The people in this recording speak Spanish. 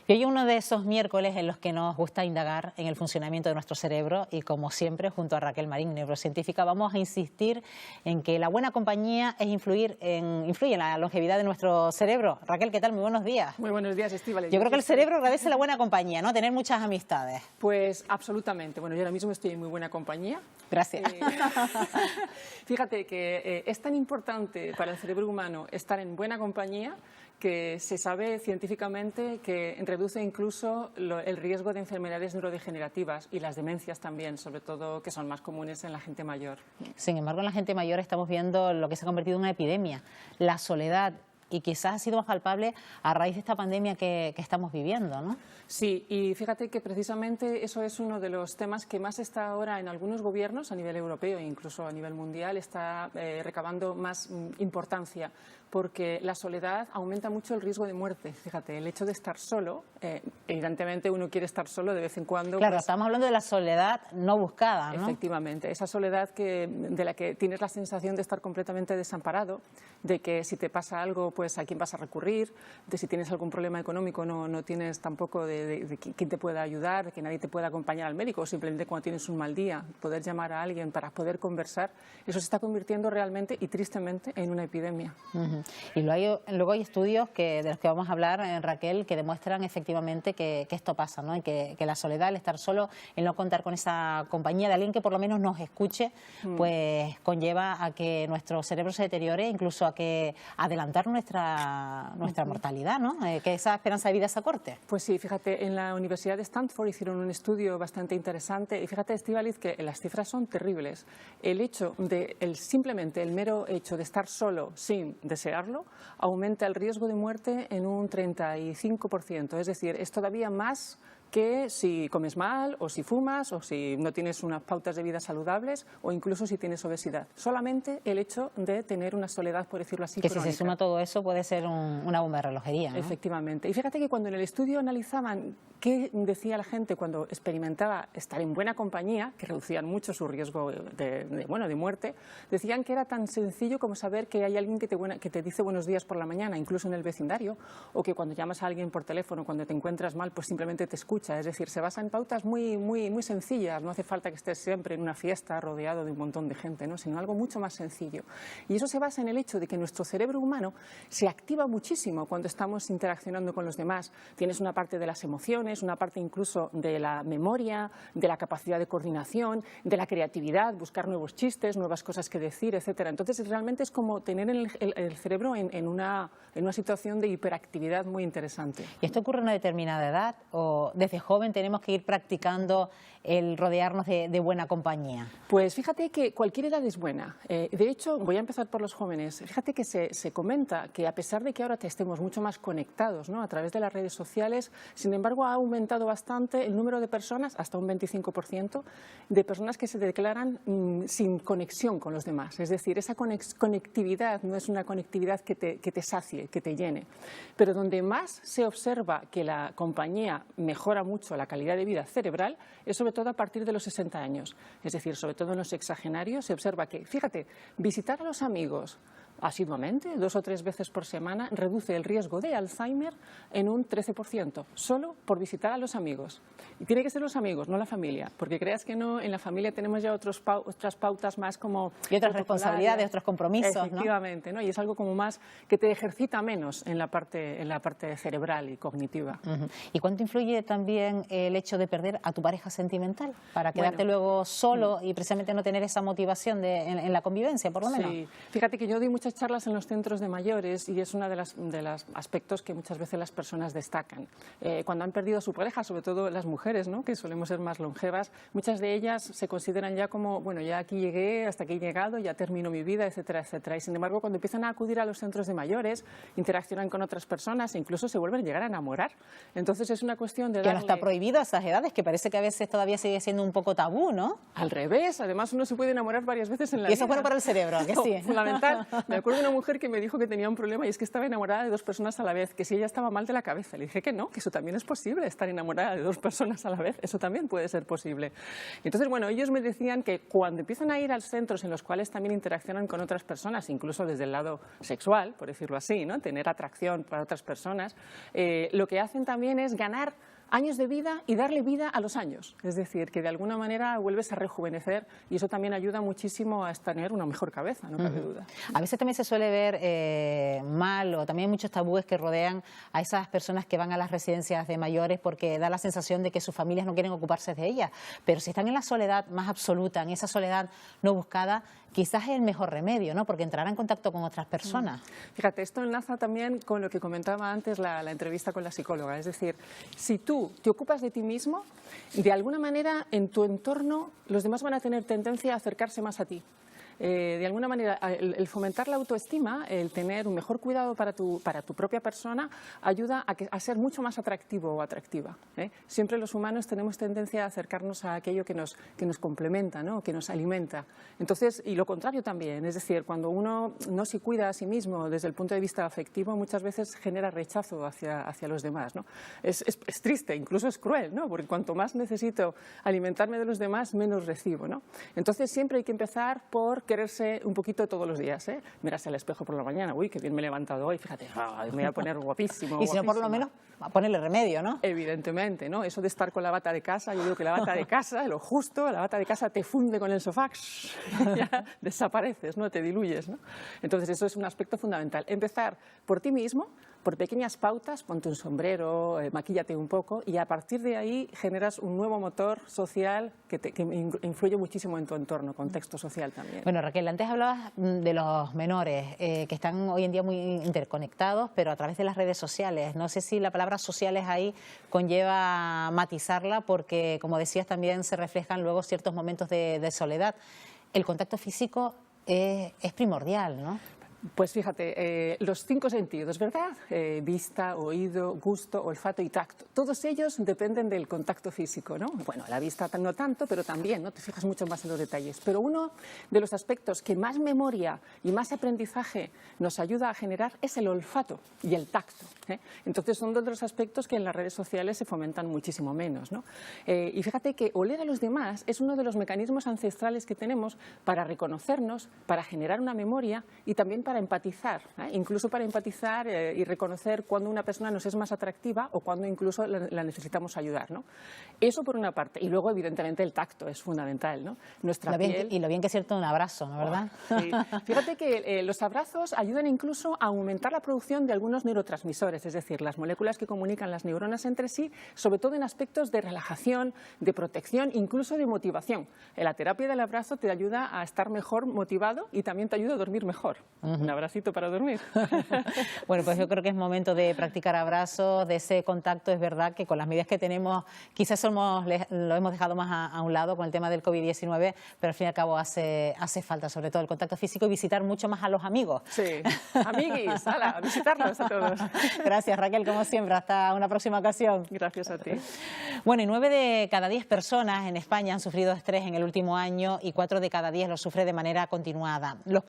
Y hoy uno de esos miércoles en los que nos gusta indagar en el funcionamiento de nuestro cerebro y, como siempre, junto a Raquel Marín, neurocientífica, vamos a insistir en que la buena compañía influye en la longevidad de nuestro cerebro. Raquel, ¿qué tal? Muy buenos días. Muy buenos días, Estíbaliz. Yo creo que el cerebro agradece la buena compañía, ¿no? Tener muchas amistades. Pues absolutamente. Bueno, yo ahora mismo estoy en muy buena compañía. Gracias. Fíjate que es tan importante para el cerebro humano estar en buena compañía que se sabe científicamente que reduce incluso el riesgo de enfermedades neurodegenerativas y las demencias también, sobre todo que son más comunes en la gente mayor. Sin embargo, en la gente mayor estamos viendo lo que se ha convertido en una epidemia, la soledad, y quizás ha sido más palpable a raíz de esta pandemia que estamos viviendo, ¿no? Sí, y fíjate que precisamente eso es uno de los temas que más está ahora en algunos gobiernos a nivel europeo e incluso a nivel mundial, está recabando más importancia, porque la soledad aumenta mucho el riesgo de muerte. Fíjate, el hecho de estar solo, evidentemente uno quiere estar solo de vez en cuando. Claro, pues, estamos hablando de la soledad no buscada, ¿no? Efectivamente, esa soledad de la que tienes la sensación de estar completamente desamparado, de que si te pasa algo, pues a quién vas a recurrir, de si tienes algún problema económico no tienes tampoco de quién te pueda ayudar, de que nadie te pueda acompañar al médico, o simplemente cuando tienes un mal día, poder llamar a alguien para poder conversar. Eso se está convirtiendo realmente y tristemente en una epidemia. Y luego hay estudios de los que vamos a hablar, Raquel, que demuestran efectivamente que esto pasa, ¿no? Y que la soledad, el estar solo, el no contar con esa compañía de alguien que por lo menos nos escuche, pues conlleva a que nuestro cerebro se deteriore, incluso a que adelantar nuestra mortalidad, ¿no? Que esa esperanza de vida se acorte. Pues sí, fíjate, en la Universidad de Stanford hicieron un estudio bastante interesante y fíjate, Estíbaliz, que las cifras son terribles. El hecho de, simplemente el mero hecho de estar solo sin desearlo, aumenta el riesgo de muerte en un 35%, es decir, es todavía más que si comes mal, o si fumas, o si no tienes unas pautas de vida saludables, o incluso si tienes obesidad. Solamente el hecho de tener una soledad, por decirlo así, que crónica. Si se suma todo eso puede ser una bomba de relojería, ¿no? Efectivamente. Y fíjate que cuando en el estudio analizaban qué decía la gente cuando experimentaba estar en buena compañía, que reducían mucho su riesgo de muerte, decían que era tan sencillo como saber que hay alguien que te dice buenos días por la mañana, incluso en el vecindario, o que cuando llamas a alguien por teléfono, cuando te encuentras mal, pues simplemente te escucha. Es decir, se basa en pautas muy sencillas. No hace falta que estés siempre en una fiesta rodeado de un montón de gente, ¿no? Sino algo mucho más sencillo. Y eso se basa en el hecho de que nuestro cerebro humano se activa muchísimo cuando estamos interaccionando con los demás. Tienes una parte de las emociones, una parte incluso de la memoria, de la capacidad de coordinación, de la creatividad, buscar nuevos chistes, nuevas cosas que decir, etcétera. Entonces, realmente es como tener el cerebro en una situación de hiperactividad muy interesante. ¿Y esto ocurre a una determinada edad o desde joven tenemos que ir practicando el rodearnos de buena compañía? Pues fíjate que cualquier edad es buena. De hecho, voy a empezar por los jóvenes. Fíjate que se comenta que a pesar de que ahora estemos mucho más conectados, ¿no?, a través de las redes sociales, sin embargo ha aumentado bastante el número de personas, hasta un 25%, de personas que se declaran sin conexión con los demás. Es decir, esa conectividad no es una conectividad que te sacie, que te llene. Pero donde más se observa que la compañía mejora mucho la calidad de vida cerebral es sobre todo a partir de los 60 años. Es decir, sobre todo en los sexagenarios se observa que, fíjate, visitar a los amigos asiduamente, 2 o 3 veces por semana, reduce el riesgo de Alzheimer en un 13%, solo por visitar a los amigos. Y tiene que ser los amigos, no la familia, porque creas que no, en la familia tenemos ya otras pautas más como... Y otras responsabilidades, otros compromisos, efectivamente, ¿no? Y es algo como más que te ejercita menos en la parte cerebral y cognitiva. ¿Y cuánto influye también el hecho de perder a tu pareja sentimental para quedarte luego solo y precisamente no tener esa motivación en la convivencia, por lo menos? Sí, fíjate que yo doy muchas charlas en los centros de mayores y es uno de los aspectos que muchas veces las personas destacan. Cuando han perdido a su pareja, sobre todo las mujeres, ¿no?, que solemos ser más longevas, muchas de ellas se consideran ya como, bueno, ya aquí llegué, hasta aquí he llegado, ya termino mi vida, etcétera, etcétera. Y sin embargo, cuando empiezan a acudir a los centros de mayores, interaccionan con otras personas e incluso se vuelven a llegar a enamorar. Entonces es una cuestión de que no está prohibido a esas edades, que parece que a veces todavía sigue siendo un poco tabú, ¿no? Al revés, además uno se puede enamorar varias veces en la vida. Y eso es bueno para el cerebro, ¿a que sí? Fundamental. Me acuerdo de una mujer que me dijo que tenía un problema y es que estaba enamorada de 2 personas a la vez, que si ella estaba mal de la cabeza. Le dije que no, que eso también es posible, estar enamorada de 2 personas a la vez, eso también puede ser posible. Entonces, bueno, ellos me decían que cuando empiezan a ir a centros en los cuales también interaccionan con otras personas, incluso desde el lado sexual, por decirlo así, ¿no? Tener atracción para otras personas, lo que hacen también es ganar años de vida y darle vida a los años. Es decir, que de alguna manera vuelves a rejuvenecer y eso también ayuda muchísimo a tener una mejor cabeza, no cabe duda. A veces también se suele ver mal, o también hay muchos tabúes que rodean a esas personas que van a las residencias de mayores porque da la sensación de que sus familias no quieren ocuparse de ellas. Pero si están en la soledad más absoluta, en esa soledad no buscada, quizás es el mejor remedio, ¿no? Porque entrará en contacto con otras personas. Fíjate, esto enlaza también con lo que comentaba antes la entrevista con la psicóloga. Es decir, si tú te ocupas de ti mismo, de alguna manera en tu entorno los demás van a tener tendencia a acercarse más a ti. De alguna manera, el fomentar la autoestima, el tener un mejor cuidado para tu propia persona, ayuda a ser mucho más atractivo o atractiva. Siempre los humanos tenemos tendencia a acercarnos a aquello que nos complementa, ¿no? Que nos alimenta. Entonces, y lo contrario también, es decir, cuando uno no se cuida a sí mismo desde el punto de vista afectivo, muchas veces genera rechazo hacia los demás, ¿no? Es triste, incluso es cruel, ¿no? Porque cuanto más necesito alimentarme de los demás, menos recibo, ¿no? Entonces, siempre hay que empezar por quererse un poquito todos los días, ¿eh? Mirarse al espejo por la mañana, uy, qué bien me he levantado hoy, fíjate, me voy a poner guapísimo. Y si no, por lo menos, a ponerle remedio, ¿no? Evidentemente, ¿no? Eso de estar con la bata de casa, yo digo que la bata de casa, lo justo, la bata de casa te funde con el sofá, ya desapareces, ¿no? Te diluyes, ¿no? Entonces, eso es un aspecto fundamental. Empezar por ti mismo, por pequeñas pautas, ponte un sombrero, maquíllate un poco y a partir de ahí generas un nuevo motor social que influye muchísimo en tu entorno, contexto social también. Bueno, Raquel, antes hablabas de los menores que están hoy en día muy interconectados, pero a través de las redes sociales. No sé si la palabra sociales ahí conlleva matizarla porque, como decías, también se reflejan luego ciertos momentos de soledad. El contacto físico es primordial, ¿no? Pues fíjate, los 5 sentidos, ¿verdad? Vista, oído, gusto, olfato y tacto. Todos ellos dependen del contacto físico, ¿no? Bueno, la vista no tanto, pero también, ¿no? Te fijas mucho más en los detalles. Pero uno de los aspectos que más memoria y más aprendizaje nos ayuda a generar es el olfato y el tacto, ¿eh? Entonces son dos de los aspectos que en las redes sociales se fomentan muchísimo menos, ¿no? Y fíjate que oler a los demás es uno de los mecanismos ancestrales que tenemos para reconocernos, para generar una memoria y también para empatizar, incluso para empatizar y reconocer cuando una persona nos es más atractiva o cuando incluso la necesitamos ayudar, ¿no? Eso por una parte. Y luego, evidentemente, el tacto es fundamental, ¿no? Nuestra piel... Y lo bien que es cierto un abrazo, ¿no? ¿Verdad? Sí. Fíjate que los abrazos ayudan incluso a aumentar la producción de algunos neurotransmisores, es decir, las moléculas que comunican las neuronas entre sí, sobre todo en aspectos de relajación, de protección, incluso de motivación. La terapia del abrazo te ayuda a estar mejor motivado y también te ayuda a dormir mejor. Un abracito para dormir. Bueno, pues yo creo que es momento de practicar abrazos, de ese contacto. Es verdad que con las medidas que tenemos quizás lo hemos dejado más a un lado con el tema del COVID-19, pero al fin y al cabo hace falta sobre todo el contacto físico y visitar mucho más a los amigos. Sí, amiguis, hala, a visitarlos a todos. Gracias, Raquel, como siempre. Hasta una próxima ocasión. Gracias a ti. Bueno, y 9 de cada 10 personas en España han sufrido estrés en el último año y 4 de cada 10 lo sufre de manera continuada. Los